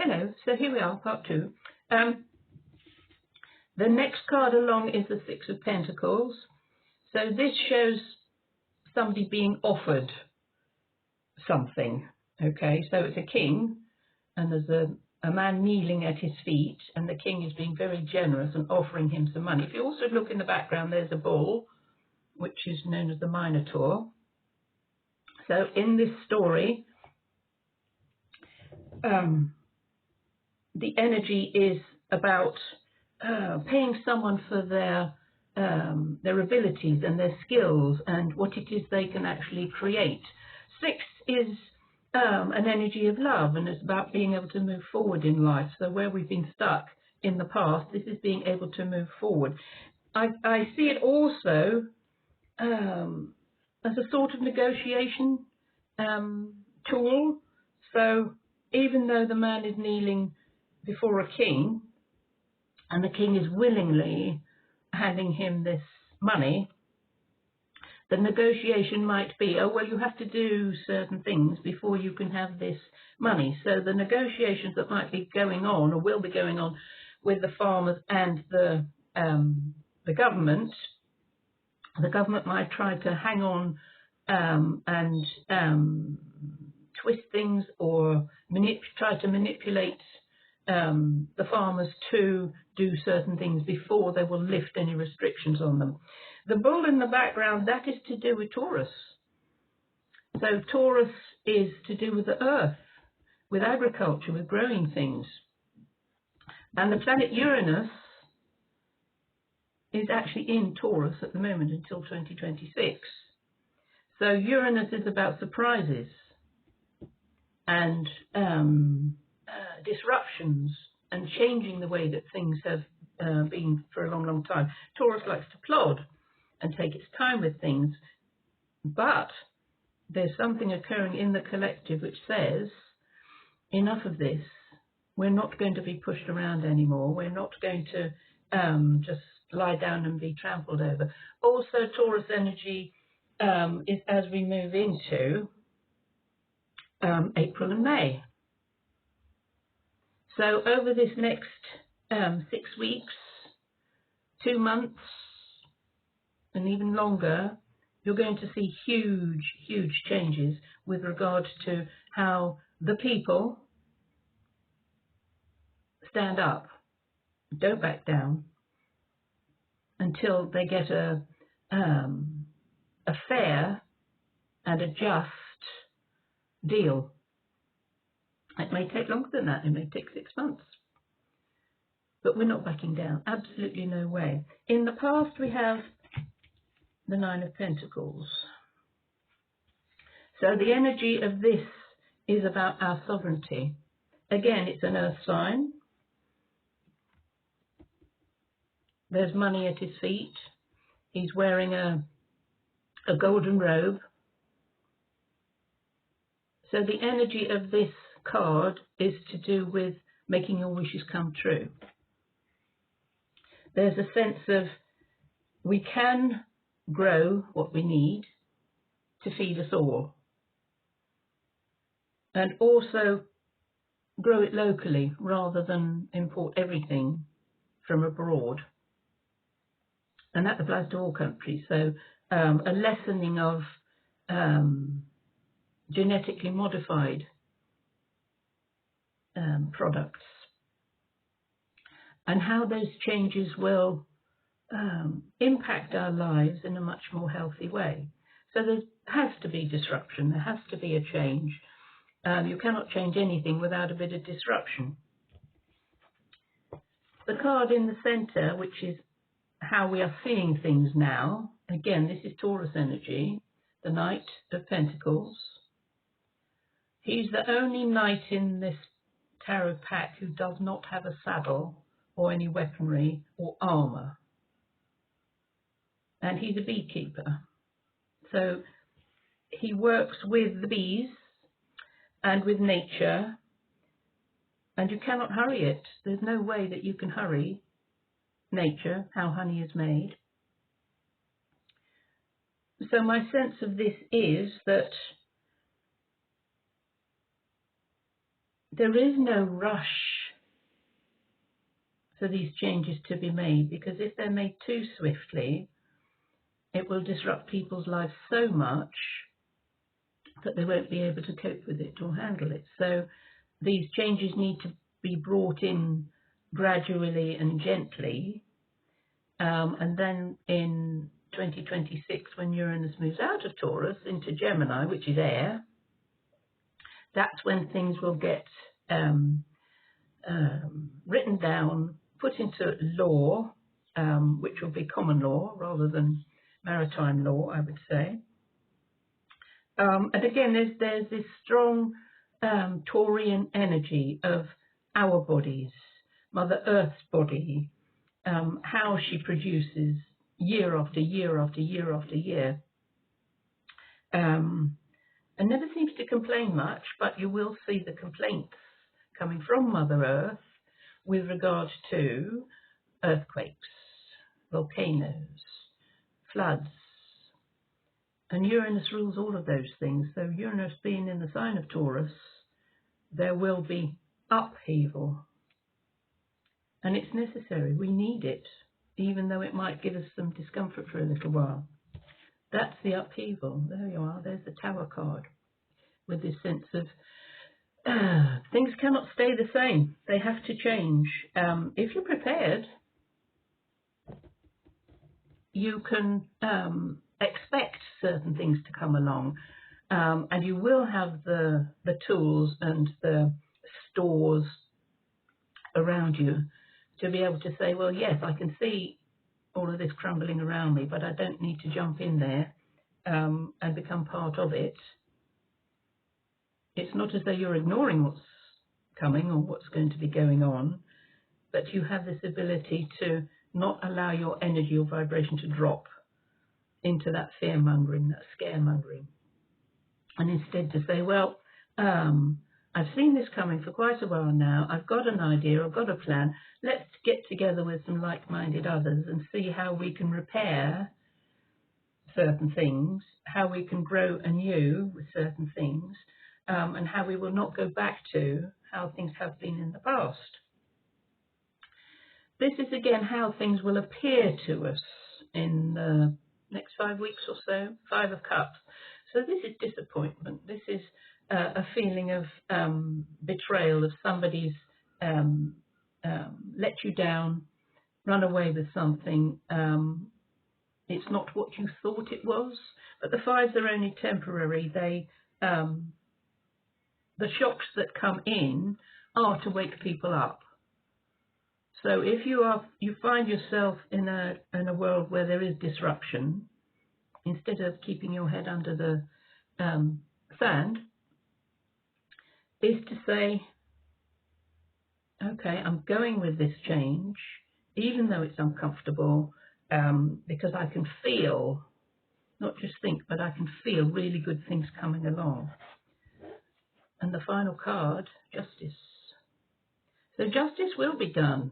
Hello, so here we are, part two. The next card along is the Six of Pentacles. So this shows somebody being offered something, okay? So it's a king, and there's a man kneeling at his feet, and the king is being very generous and offering him some money. If you also look in the background, there's a bull, which is known as the Minotaur. So in this story, the energy is about paying someone for their abilities and their skills and what it is they can actually create. Six is an energy of love, and it's about being able to move forward in life. So where we've been stuck in the past, this is being able to move forward. I see it also as a sort of negotiation tool. So even though the man is kneeling before a king, and the king is willingly handing him this money, the negotiation might be, oh, well, you have to do certain things before you can have this money. So the negotiations that might be going on or will be going on with the farmers and the government might try to hang on and twist things or try to manipulate the farmers to do certain things before they will lift any restrictions on them. The bull in the background, that is to do with Taurus. So Taurus is to do with the earth, with agriculture, with growing things. And the planet Uranus is actually in Taurus at the moment until 2026. So Uranus is about surprises and disruptions and changing the way that things have been for a long, long time. Taurus likes to plod and take its time with things, but there's something occurring in the collective which says, enough of this. We're not going to be pushed around anymore. We're not going to just lie down and be trampled over. Also, Taurus energy is as we move into April and May. So over this next 6 weeks, 2 months, and even longer, you're going to see huge, huge changes with regard to how the people stand up, don't back down, until they get a fair and a just deal. It may take longer than that. It may take 6 months. But we're not backing down. Absolutely no way. In the past, we have the Nine of Pentacles. So the energy of this is about our sovereignty. Again, it's an earth sign. There's money at his feet. He's wearing a golden robe. So the energy of this card is to do with making your wishes come true. There's a sense of we can grow what we need to feed us all, and also grow it locally rather than import everything from abroad. And that applies to all countries. So a lessening of genetically modified products, and how those changes will impact our lives in a much more healthy way. So there has to be disruption, there has to be a change. You cannot change anything without a bit of disruption. The card in the centre, which is how we are seeing things now, again, this is Taurus energy, the Knight of Pentacles. He's the only knight in this tarot pack who does not have a saddle or any weaponry or armour. And he's a beekeeper. So he works with the bees and with nature, and you cannot hurry it. There's no way that you can hurry nature, how honey is made. So my sense of this is that there is no rush for these changes to be made, because if they're made too swiftly, it will disrupt people's lives so much that they won't be able to cope with it or handle it. So these changes need to be brought in gradually and gently. And then in 2026, when Uranus moves out of Taurus into Gemini, which is air, that's when things will get written down, put into law, which will be common law rather than maritime law, I would say. And again, there's this strong Taurian energy of our bodies, Mother Earth's body, how she produces year after year after year after year. And never seems to complain much, but you will see the complaints coming from Mother Earth with regard to earthquakes, volcanoes, floods. And Uranus rules all of those things. So Uranus being in the sign of Taurus, there will be upheaval. And it's necessary. We need it, even though it might give us some discomfort for a little while. That's the upheaval. There you are. There's the Tower card with this sense of things cannot stay the same. They have to change. If you're prepared, you can expect certain things to come along, and you will have the tools and the stores around you to be able to say, well, yes, I can see all of this crumbling around me, but I don't need to jump in there and become part of it. It's not as though you're ignoring what's coming or what's going to be going on, but you have this ability to not allow your energy or vibration to drop into that fear-mongering, that scaremongering, and instead to say, well, I've seen this coming for quite a while now. I've got an idea, I've got a plan. Let's get together with some like-minded others and see how we can repair certain things, how we can grow anew with certain things, and how we will not go back to how things have been in the past. This is again how things will appear to us in the next 5 weeks or so. 5 of Cups. So this is disappointment. This is a feeling of betrayal, of somebody's let you down, run away with something. It's not what you thought it was, but the 5s are only temporary. They the shocks that come in are to wake people up. So if you find yourself in a world where there is disruption, instead of keeping your head under the sand, is to say, okay, I'm going with this change, even though it's uncomfortable, because I can feel, not just think, but I can feel really good things coming along. And the final card, Justice. So justice will be done.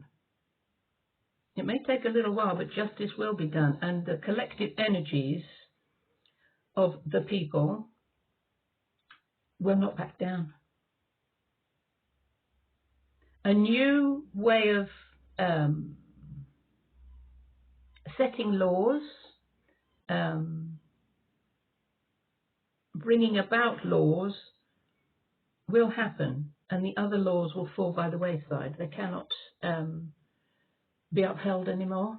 It may take a little while, but justice will be done. And the collective energies of the people will not back down. A new way of setting laws, bringing about laws will happen, and the other laws will fall by the wayside. They cannot be upheld anymore.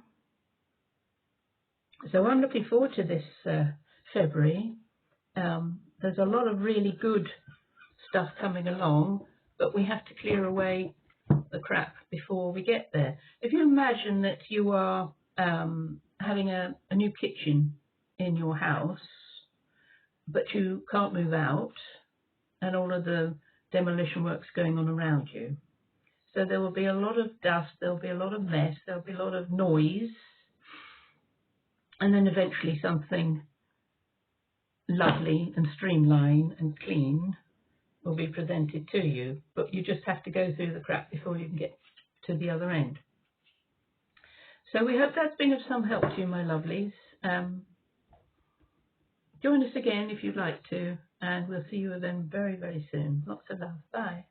So I'm looking forward to this February. There's a lot of really good stuff coming along, but we have to clear away the crap before we get there. If you imagine that you are having a new kitchen in your house, but you can't move out, and all of the demolition work's going on around you. So there will be a lot of dust, there will be a lot of mess, there will be a lot of noise, and then eventually something lovely and streamlined and clean will be presented to you. But you just have to go through the crap before you can get to the other end. So we hope that's been of some help to you, my lovelies. Join us again if you'd like to, and we'll see you then very, very soon. Lots of love. Bye.